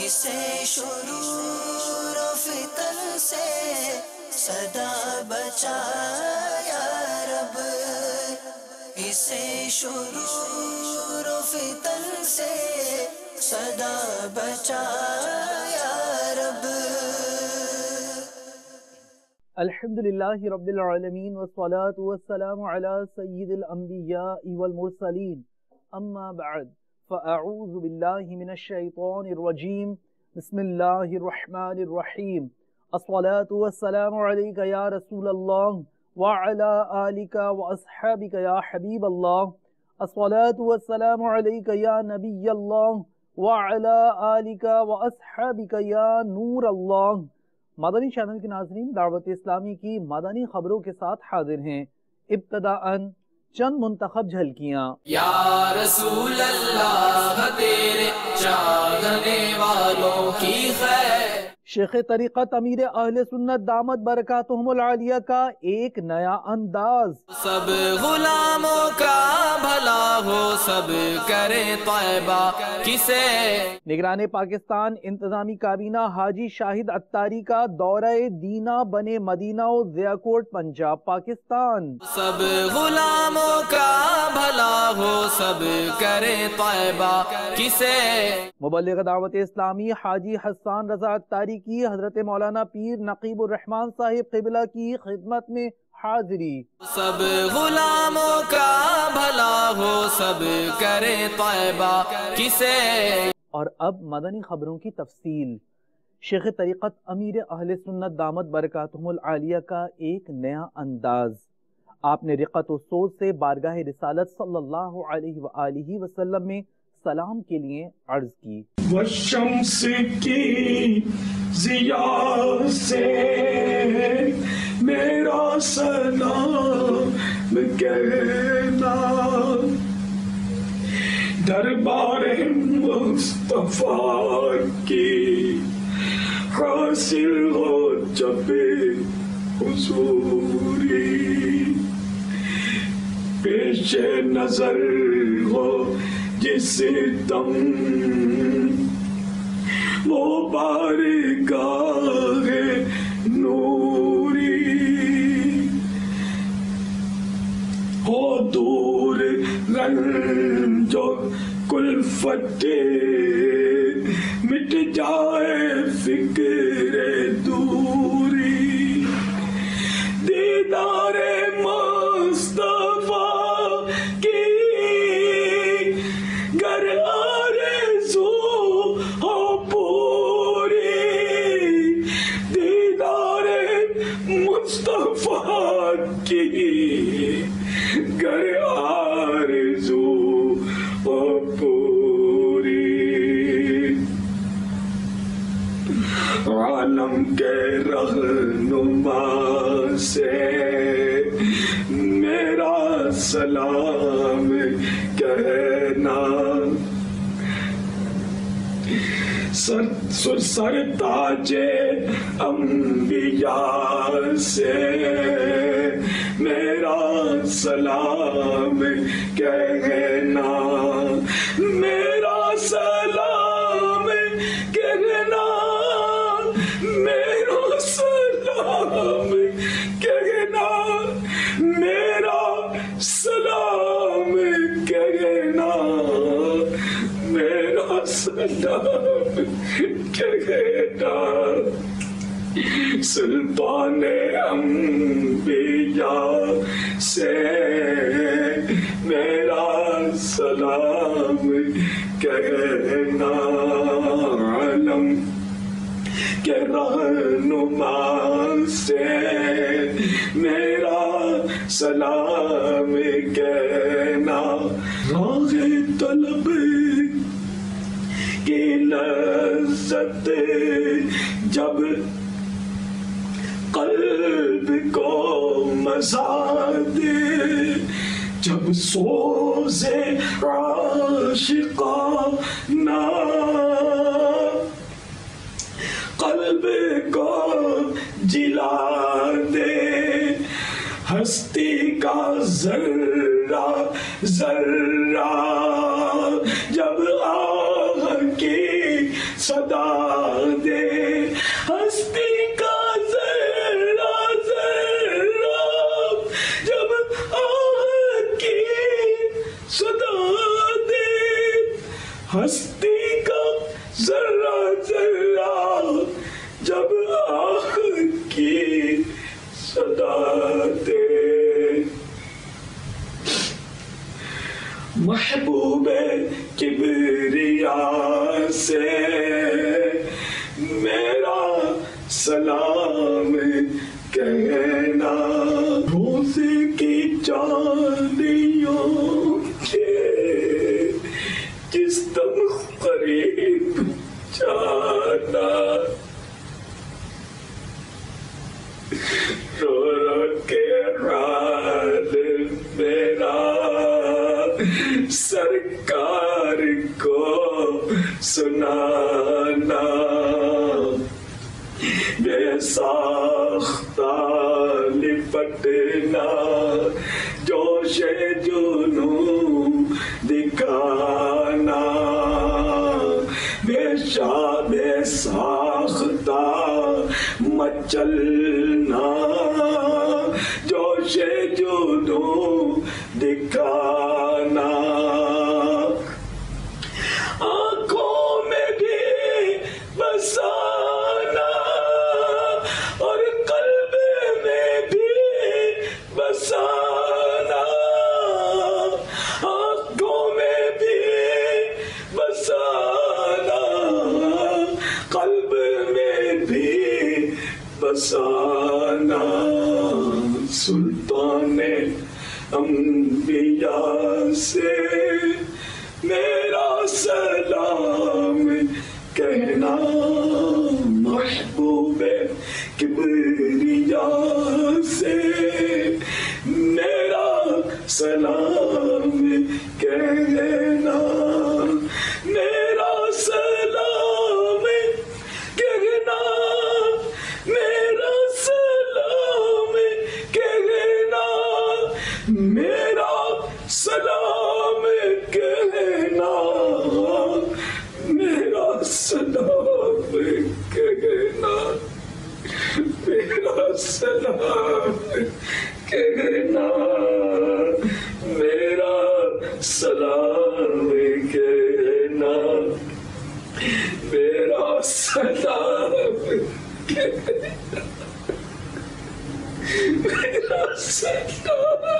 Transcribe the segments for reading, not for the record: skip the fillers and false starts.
اسے شرور و فتن سے صدا بچا یا رب، اسے شرور و فتن سے صدا بچا یا رب۔ الحمدللہ رب العالمین والصلاة والسلام علی سید الانبیاء والمرسلین، اما بعد فاعوذ باللہ من الشیطان الرجیم، بسم اللہ الرحمن الرحیم۔ الصلاة والسلام علیک یا رسول اللہ وعلی آلک واصحابک یا حبیب اللہ۔ الصلاة والسلام علیک یا نبی اللہ وعلی آلک واصحابک یا نور اللہ۔ مدنی چینل کے ناظرین، دعوت اسلامی کی مدنی خبروں کے ساتھ حاضر ہیں۔ ابتداءً چند منتخب جھلکیاں۔ یا رسول اللہ تیرے چاہنے والوں کی خیر، شیخ طریقت امیر اہل سنت دامت برکاتہم العالیہ کا ایک نیا انداز۔ سب غلاموں کا بھلا ہو، سب کرے طیبہ کسے۔ نگران پاکستان انتظامی کابینہ حاجی شاہد عطاری کا دورہ دینا بنے مدینہ و ضیاء کوٹ پنجاب پاکستان۔ سب غلاموں کا بھلا ہو، سب کرے طیبہ کسے۔ مبلغ دعوت اسلامی حاجی حسان رضا عطاری کی حضرت مولانا پیر نقیب الرحمن صاحب قبلہ کی خدمت میں حاضری۔ سب غلاموں کا بھلا ہو، سب کرے طیبہ کسے۔ اور اب مدنی خبروں کی تفصیل۔ شیخ طریقت امیر اہل سنت دامت برکاتہم العالیہ کا ایک نیا انداز۔ آپ نے رقت و سوز سے بارگاہ رسالت صلی اللہ علیہ وآلہ وسلم میں سلام کے لیے عرض کی۔ والشمس کی ضیاء سے میرا سلام کہنا، دربار مصطفیٰ کی حاصل ہو جب حضوری، پیش نظر ہو جس دم وہ بارگاہ نوری، ہو دور رنج و کلفت، مٹ جائے فکر دوری، دیدار مصطفیٰ کی گر آرزو ہو پوری، دیدار مصطفیٰ کی گر آرزو ہو پوری، عالم کے رہنما سے میرا سلام کہنا، سر تاج انبیاء سے میرا سلام کہنا، میرا سلام کہنا، میرا سلام کہنا، میرا سلام کہنا، میرا سلام کہنا، سلطان انبیاء سے میرا سلام کہنا، عالم کے رہنما سے میرا سلام کہنا، راہ طلب کی لذت جب قلب کو مزہ دے، جب سوز عاشقانہ قلب کو جلا دے، ہستی کا ذرہ ذرہ جب آہ کی صدا ہستی کا ذرہ ذرہ جب آہ کی صدا دے، محبوب کبریا سے میرا سلام کہنا، روز کی چاندیوں کے جس دم قریب جانا، رو رو کے حال میرا سرکار کو سنانا، بے ساختہ لپٹنا، جوش جنوں دکھانا، بے ساختہ مچلنا، جوش جنوں دکھانا، آنکھوں میں بھی بسانا اور قلب میں بھی بسانا، آنکھوں میں بھی بسانا، قلب میں بھی بسانا، سلطان انبیاء سے میرا سلام کہنا، محبوب کبریا سے میرا سلام کہنا، میرا سلام کہنا، میرا سلام کہنا، میرا سلام کہنا، میرا سلام کہنا، میرا سلام کہنا، میرا سلام کہنا، میرا سلام کہنا، میرا سلام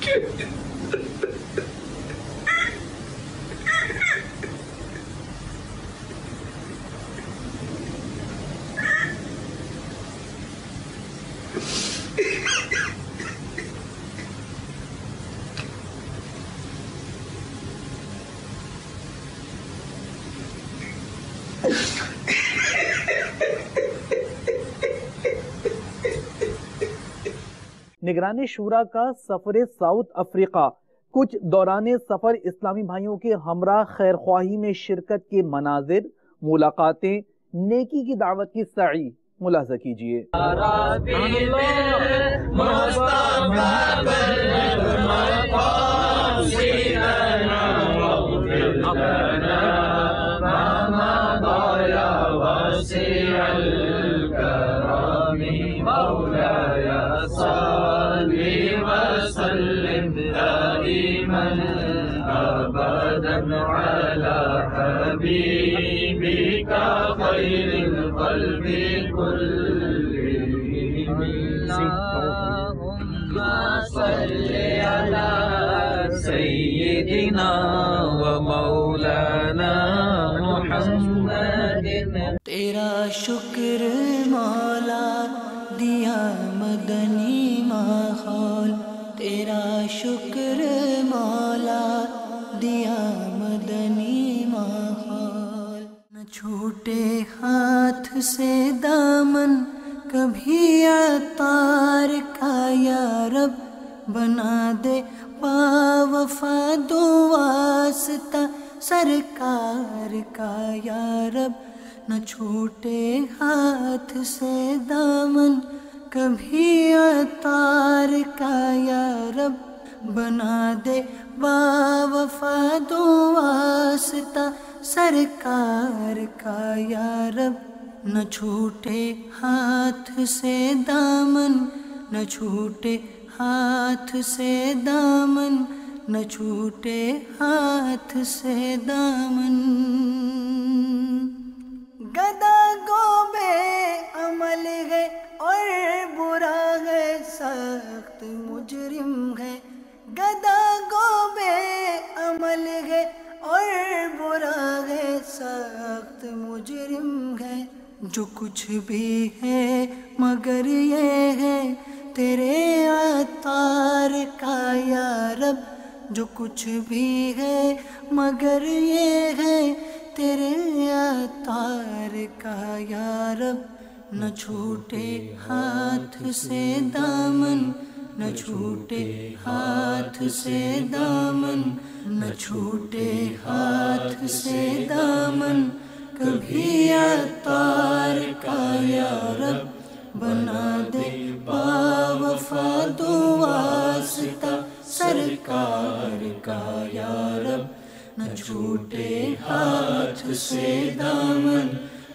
کہنا۔ نگران شورا کا سفر ساؤتھ افریقہ، کچھ دوران سفر اسلامی بھائیوں کے ہمراہ خیرخواہی میں شرکت کے مناظر، ملاقاتیں، نیکی کی دعوت کی سعی ملاحظہ کیجیے۔ سیدنا و مولانا محمد، تیرا شکر مولا دیا مدنی ماحول، تیرا شکر مولا دیا مدنی ماحول، نہ چھوٹے ہاتھ سے دامن کبھی عطار کا یا رب، بنا دے باوفا دو واسطہ سرکار کا یا رب، نہ چھوٹے ہاتھ سے دامن کبھی عطار کا یا رب، بنا دے باوفا دو واسطہ سرکار کا یا رب، نہ چھوٹے ہاتھ سے دامن، نہ چھوٹے ہاتھ سے دامن، نہ چھوٹے ہاتھ سے دامن. گدا گو بے عمل ہے اور برا ہے سخت مجرم ہے. گدا گو بے عمل ہے اور برا ہے سخت مجرم ہے. جو کچھ بھی ہے مگر یہ ہے تیرے عطار کا یا رب. جو کچھ بھی ہے مگر یہ ہے تیرے عطار کا یا رب. نہ چھوٹے ہاتھ سے دامن، نہ چھوٹے ہاتھ سے دامن، نہ چھوٹے ہاتھ سے دامن. کبھی عطار کا یا رب بنا دے باوفا دو واسطہ سرکار کا یا رب. نہ چھوٹے ہاتھ سے دامن،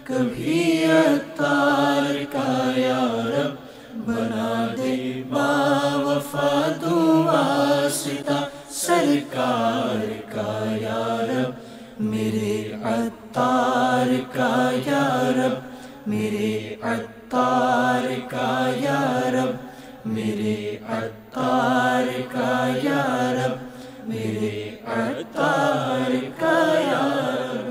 کبھی عطار کا یا رب بنا دے باوفا دو واسطہ سرکار کا یا رب. میرے عطار کا یا رب، میرے عطار کا یا رب، میرے عطار کا یا رب، میرے عطار کا یا رب.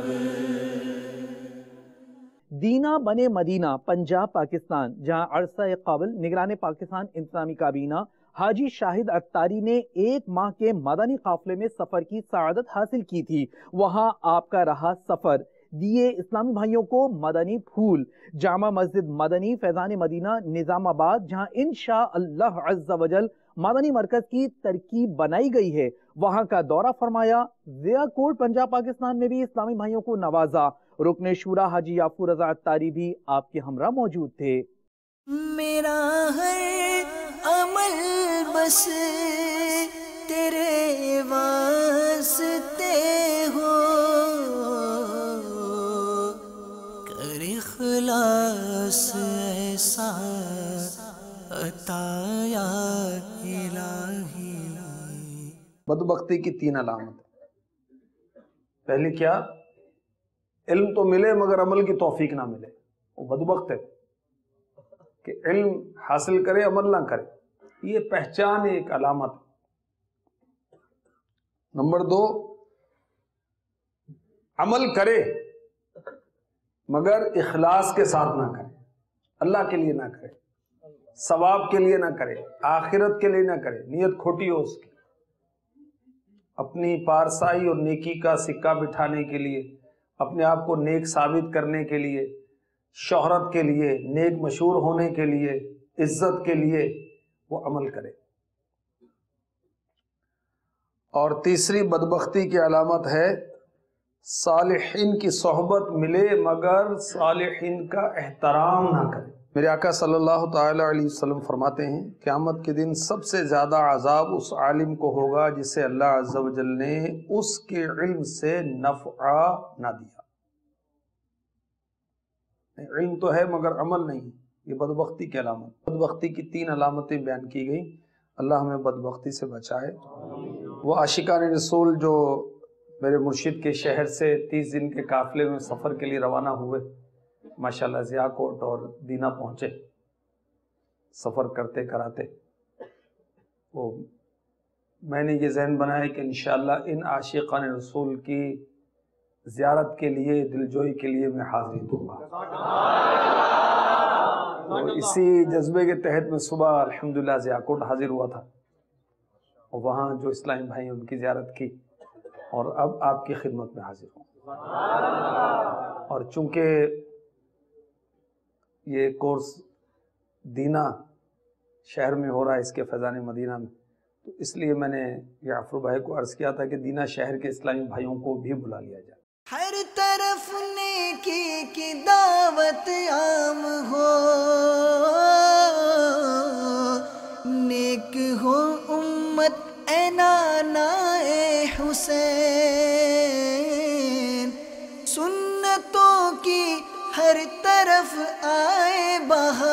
دینا بنے مدینہ پنجاب پاکستان، جہاں عرصہ قبل نگران پاکستان انتظامی کابینہ حاجی شاہد عطاری نے 1 ماہ کے مدنی قافلے میں سفر کی سعادت حاصل کی تھی. وہاں آپ کا رہا سفر، دیے اسلامی بھائیوں کو مدنی پھول. جامع مسجد مدنی فیضان مدینہ نظام آباد، جہاں انشاءاللہ عز و جل مدنی مرکز کی ترکیب بنائی گئی ہے، وہاں کا دورہ فرمایا. ضیاء کوٹ پنجاب پاکستان میں بھی اسلامی بھائیوں کو نوازا. رکن شورا حاجی یافور رضا عطاری بھی آپ کے ہمراہ موجود تھے. میرا ہر عمل بس تیرے واسطے ہو، کر اخلاص ایسا عطا یا الہی. بدبختی کی 3 علامت. پہلی کیا؟ علم تو ملے مگر عمل کی توفیق نہ ملے. وہ بدبخت ہے کہ علم حاصل کرے عمل نہ کرے. یہ پہچان ایک علامت. نمبر 2، عمل کرے مگر اخلاص کے ساتھ نہ کرے، اللہ کے لیے نہ کرے، ثواب کے لیے نہ کرے، آخرت کے لیے نہ کرے، نیت کھوٹی ہو اس کی، اپنی پارسائی اور نیکی کا سکہ بٹھانے کے لیے، اپنے آپ کو نیک ثابت کرنے کے لیے، شہرت کے لیے، نیک مشہور ہونے کے لیے، عزت کے لیے وہ عمل کرے. اور تیسری بدبختی کی علامت ہے صالحین کی صحبت ملے مگر صالحین کا احترام نہ کرے. میرے آقا صلی اللہ تعالی علیہ وسلم فرماتے ہیں قیامت کے دن سب سے زیادہ عذاب اس عالم کو ہوگا جسے اللہ عز و جل نے اس کے علم سے نفع نہ دیا. علم تو ہے مگر عمل نہیں، یہ بدبختی کی علامت. بدبختی کی 3 علامتیں بیان کی گئی. اللہ ہمیں بدبختی سے بچائے. وہ عاشقان رسول جو میرے مرشد کے شہر سے 30 دن کے قافلے میں سفر کے لیے روانہ ہوئے، ماشاءاللہ ضیاء کوٹ اور دینا پہنچے سفر کرتے کراتے. وہ میں نے یہ ذہن بنایا کہ انشاءاللہ ان عاشقان رسول کی زیارت کے لیے، دلجوئی کے لیے میں حاضری دوں گا. اور اسی جذبے کے تحت میں صبح الحمدللہ ضیاء کوٹ حاضر ہوا تھا، اور وہاں جو اسلامی بھائی ان کی زیارت کی، اور اب آپ کی خدمت میں حاضر ہوں. اور چونکہ یہ کورس دینا شہر میں ہو رہا ہے، اس کے فیضان مدینہ میں، تو اس لیے میں نے یعفور بھائی کو عرض کیا تھا کہ دینا شہر کے اسلامی بھائیوں کو بھی بلا لیا جائے. ہر طرف نیکی کی دعوت عام ہو، نیک ہو امت اے نانا اے حسین. سنتوں کی ہر طرف آئے بہار،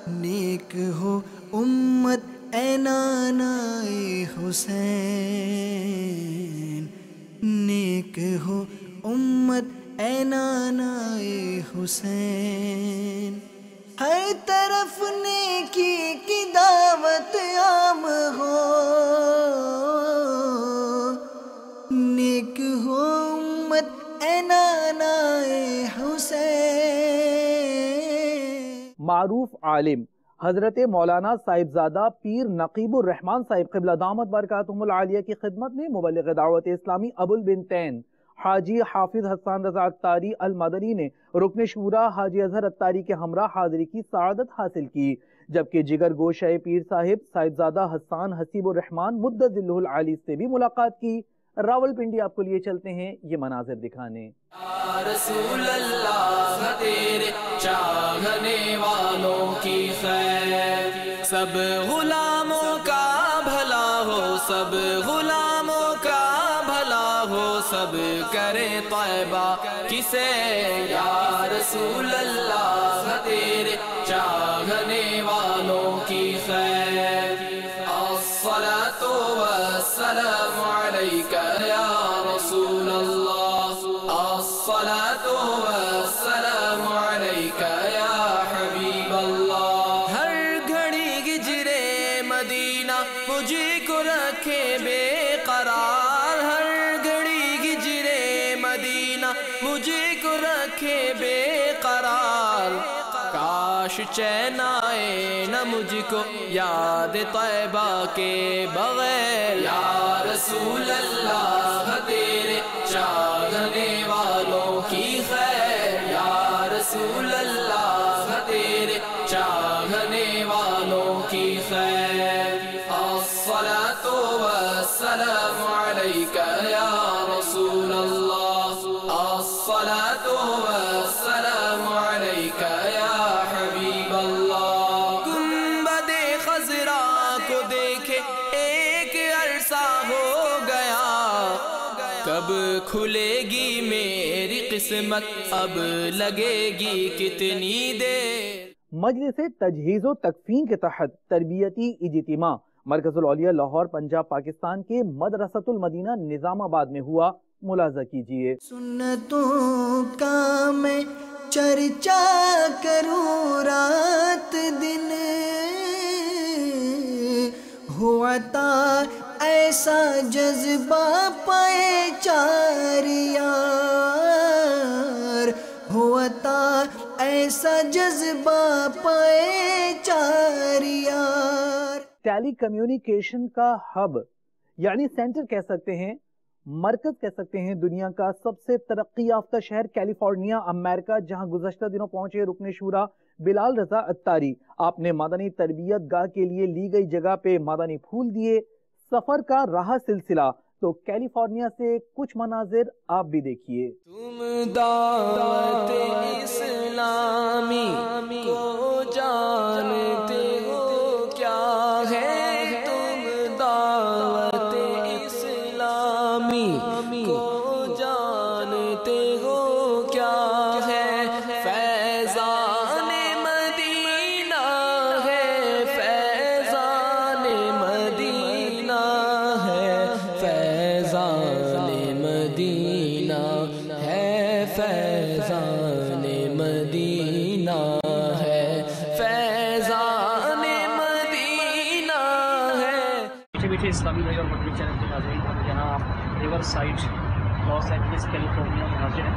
نیک ہو امت اے نانائے حسین، نیک ہو امت اے نانائے حسین، ہر طرف نیکی کی دعوت عام ہو، نیک ہو امت اے نانائے حسین۔ معروف عالم حضرت مولانا صاحبزادہ پیر نقیب الرحمان صاحب قبلہ دامت برکاتہم العالیہ کی خدمت میں مبلغ دعوت اسلامی ابو البنتین حاجی حافظ حسان رضا اتاری المدنی نے رکن شورا حاجی اظہر اتاری کے ہمراہ حاضری کی سعادت حاصل کی، جبکہ جگر گوشہ پیر صاحب صاحبزادہ حسان حسیب الرحمان مدد ذلہ العالی سے بھی ملاقات کی۔ راول پنڈی آپ کو لیے چلتے ہیں یہ مناظر دکھانے۔ یا رسول اللہ تیرے چاہنے والوں کی خیر، سب غلاموں کا بھلا ہو، سب غلاموں کا بھلا ہو، سب کرے طیبہ کسے۔ یا رسول اللہ تیرے چاہنے والوں کی خیر، الصلاة والسلام علیک یا رسول اللہ، الصلاة والسلام علیک یا حبیب اللہ۔ ہر گھڑی گجرے مدینہ مجھے کو رکھے بے قرار، ہر گھڑی گجرے مدینہ مجھے کو رکھے بے قرار، کاش چین آئے نہ مجھ کو یاد طیبہ کے بغیر۔ یا رسول اللہ تیرے چاہنے والوں کی خیر، یا رسول اللہ تیرے چاہنے والوں کی خیر، الصلاة والسلام علیک یا رسول اللہ، الصلاة والسلام علیک یا حبیب اللہ۔ گنبد خضرا کو دیکھے ایک عرصہ ہو گیا، کب کھلے گی میری قسمت، اب لگے گی کتنی دیر۔ مجلس تجہیز و تکفین کے تحت تربیتی اجتماع مرکز العلیہ لاہور پنجاب پاکستان کے مدرسۃ المدینہ نظام آباد میں ہوا، ملاحظہ کیجیے۔ سنتوں کا میں چرچا کروں رات دن، ہوا تھا ایسا جذبہ پائے چار یار، ہوا تھا ایسا جذبہ پائے چار یار۔ ٹیلی کمیونیکیشن کا ہب یعنی سینٹر کہہ سکتے ہیں، مرکز کہہ سکتے ہیں دنیا کا سب سے ترقی یافتہ شہر کیلیفورنیا امریکہ، جہاں گزشتہ دنوں پہنچے رکن شورا بلال رضا اتاری۔ آپ نے مدنی تربیت گاہ کے لیے لی گئی جگہ پہ مدنی پھول دیے۔ سفر کا رہا سلسلہ، تو کیلیفورنیا سے کچھ مناظر آپ بھی دیکھیے۔ تم دعوت اسلامی کو جانتے ہو کیا ہے، تم دعوت اسلامی کو جانتے ہو کیا ہے، فیضان مدینہ ہے، فیضان مدینہ ہے، فیضان مدینہ ہے، فیضان مدینہ ہے، فیضان مدینہ ہے۔ میٹھے میٹھے اسلامی بھائی اور مدنی چینل کے ناظرین، ہم یہاں Riverside Los Angeles California میں حاضر ہیں۔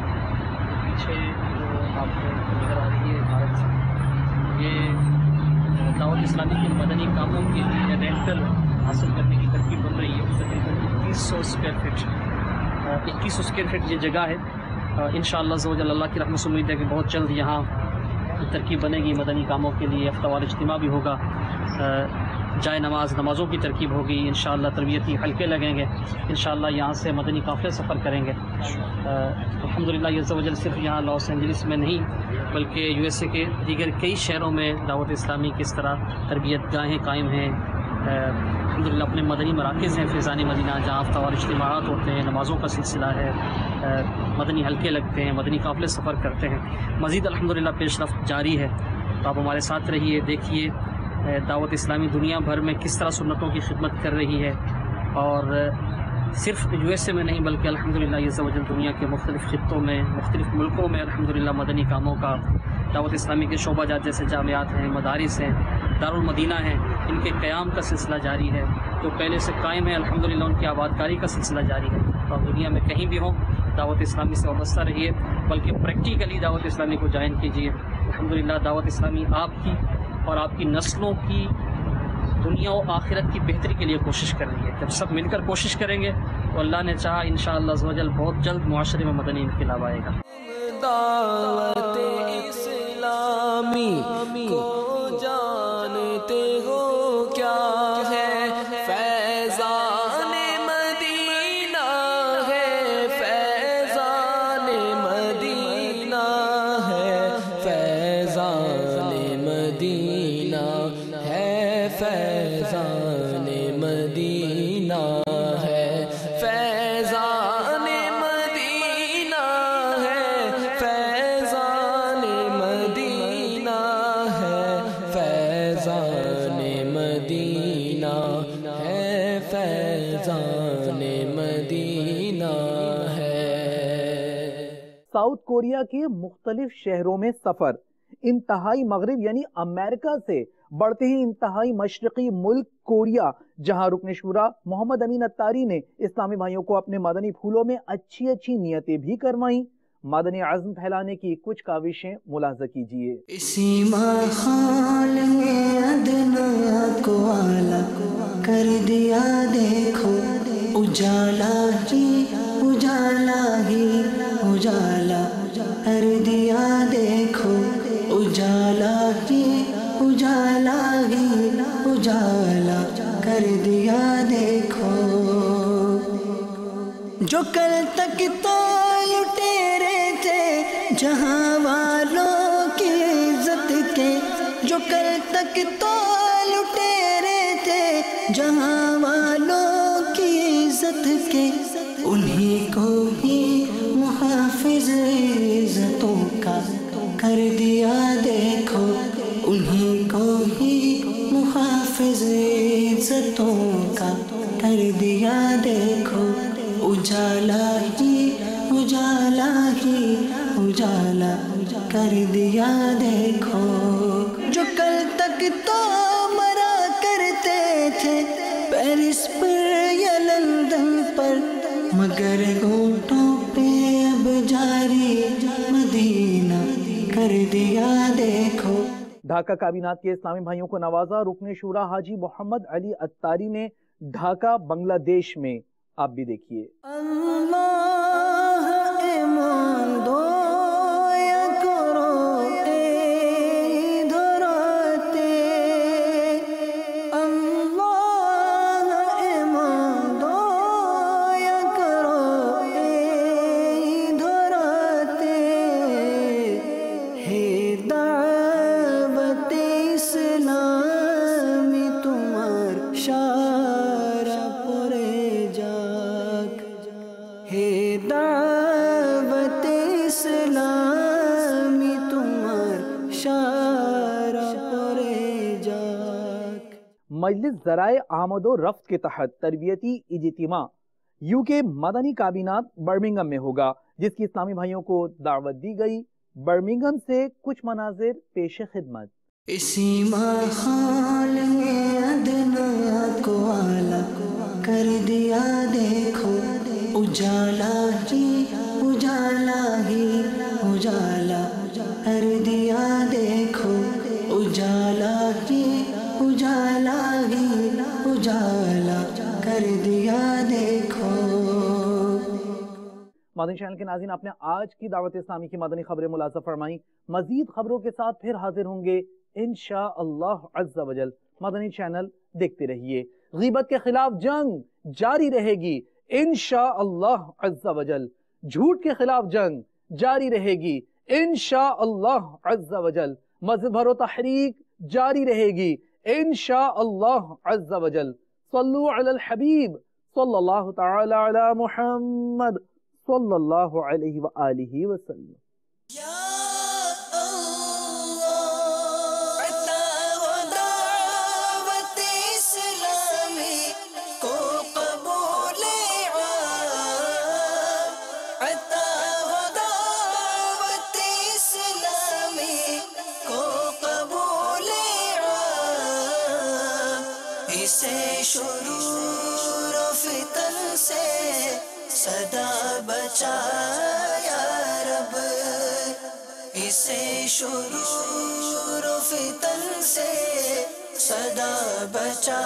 پیچھے جو آپ کو نظر آ رہی ہے عمارت، یہ دعوت اسلامی کے مدنی کاموں کے لیے رینٹل حاصل کرنے کی ترکیب بن رہی ہے۔ تقریباً 2100 اسکوائر فٹ 2100 اسکوائر فٹ یہ جگہ ہے۔ انشاءاللہ عز و جل اللہ کی رحمت سے امید ہے کہ بہت جلد یہاں ترکیب بنے گی مدنی کاموں کے لیے، ہفتہ وار اجتماع بھی ہوگا، جائے نمازوں کی ترکیب ہوگی، انشاءاللہ تربیتی حلقے لگیں گے، انشاءاللہ یہاں سے مدنی قافلے سفر کریں گے۔ الحمدللہ عز و جل صرف یہاں لاس اینجلس میں نہیں بلکہ USA کے دیگر کئی شہروں میں دعوت اسلامی کی اس طرح تربیت گاہیں قائم ہیں۔ الحمدللہ اپنے مدنی مراکز ہیں، فیضان مدینہ، جہاں ہفتہ وار اجتماعات ہوتے ہیں، نمازوں کا سلسلہ ہے، مدنی حلقے لگتے ہیں، مدنی قافلے سفر کرتے ہیں۔ مزید الحمدللہ پیش رفت جاری ہے، تو آپ ہمارے ساتھ رہیے، دیکھیے دعوت اسلامی دنیا بھر میں کس طرح سنتوں کی خدمت کر رہی ہے، اور صرف یو ایس اے میں نہیں بلکہ الحمدللہ عز و جل دنیا کے مختلف خطوں میں، مختلف ملکوں میں الحمدللہ مدنی کاموں کا، دعوت اسلامی کے شعبہ جات جیسے جامعات ہیں، مدارس ہیں، دارالمدینہ ہیں، ان کے قیام کا سلسلہ جاری ہے، جو پہلے سے قائم ہے الحمدللہ ان کی آبادکاری کا سلسلہ جاری ہے۔ تو آپ دنیا میں کہیں بھی ہوں دعوت اسلامی سے وابستہ رہیے، بلکہ پریکٹیکلی دعوت اسلامی کو جوائن کیجیے۔ الحمدللہ دعوت اسلامی آپ کی اور آپ کی نسلوں کی دنیا و آخرت کی بہتری کے لیے کوشش کر رہی ہے۔ جب سب مل کر کوشش کریں گے تو اللہ نے چاہا انشاءاللہ عز و جل بہت جلد معاشرے میں مدنی انقلاب آئے گا۔ دعوت اسلامی کو جانتے ہو کیا ہے؟ فیضان مدینہ ہے، فیضان مدینہ ہے، فیضان مدینہ ہے، فیضان مدینہ ہے، فیضان مدینہ ہے، فیضان مدینہ ہے، فیضان مدینہ ہے، فیضان مدینہ ہے۔ ساؤتھ کوریا کے مختلف شہروں میں سفر، انتہائی مغرب یعنی امریکہ سے بڑھتے ہی انتہائی مشرقی ملک کوریا، جہاں رکن شورا محمد امین اتاری نے اسلامی بھائیوں کو اپنے مدنی پھولوں میں اچھی اچھی نیتیں بھی کرمائیں۔ مدنی عزم پھیلانے کی کچھ کاوشیں ملاحظہ کیجیے۔ اسی ماحول میں ادنا کو اعلیٰ کر دیا دیکھو، اجالا ہی اجالا ہی اجالا کر دیا دیکھو، اجالا ہی اجالا ہی اجالا کر دیا دیکھو۔ جو کل تک تو لٹیرے تھے جہاں والوں کی عزت کے، جو کل تک تو لٹیرے تھے جہاں والوں کی عزت کے، انہی کو ہی محافظ عزتوں کا کر دیا دیکھو، انہی کو ہی محافظ عزتوں کا کر دیا دیکھو، اجالا ہی اجالا ہی اجالا کر دیا دیکھو۔ جو کل تک تو مرا کرتے تھے پیرس پر یا لندن پر، مگر گھونٹوں پہ اب جاری مدینہ کر دیا دیکھو۔ ڈھاکہ کابینات کے اسلامی بھائیوں کو نوازا رکن شورا حاجی محمد علی اتاری نے ڈھاکہ بنگلہ دیش میں۔ آپ بھی دیکھیے۔ اللہ ایمان دو یا کرو ادھر آتے، اللہ ایمان دو یا کرو ادھر آتے، ہے دعوت اسلامی تمہار شارع پورے جاک، ہے دعوت اسلامی تمہار شارع پورے جاک۔ مجلس ذرائع آمد و رفت کے تحت تربیتی اجتماع یو کے مدنی کابینات برمنگھم میں ہوگا، جس کی اسلامی بھائیوں کو دعوت دی گئی۔ برمنگھم سے کچھ مناظر پیش خدمت۔ اسی ماحول میں ادنا کو اعلیٰ کر دیا دیکھو، اجالا ہی اجالا ہی اجالا کر دیا دیکھو، اجالا ہی اجالا ہی اجالا کر دیا دیکھو۔ مدنی چینل کے ناظرین، آپ نے آج کی دعوت اسلامی کی مدنی خبریں ملاحظہ فرمائیں۔ مزید خبروں کے ساتھ پھر حاضر ہوں گے انشاءاللہ عز و جل۔ مدنی چینل دیکھتے رہیے۔ غیبت کے خلاف جنگ جاری رہے گی انشاءاللہ عز و جل۔ جھوٹ کے خلاف جنگ جاری رہے گی انشاءاللہ عز و جل۔ مزید بھرو تحریک جاری رہے گی انشاءاللہ عز و جل۔ صلو علی الحبیب صلی اللہ تعالی علی محمد صلی اللہ علیہ وآلہ وسلم۔ یا اللہ عطا و دعوت شرور و فتن سے صدا بچا یا رب، اسے شرور و فتن سے صدا بچا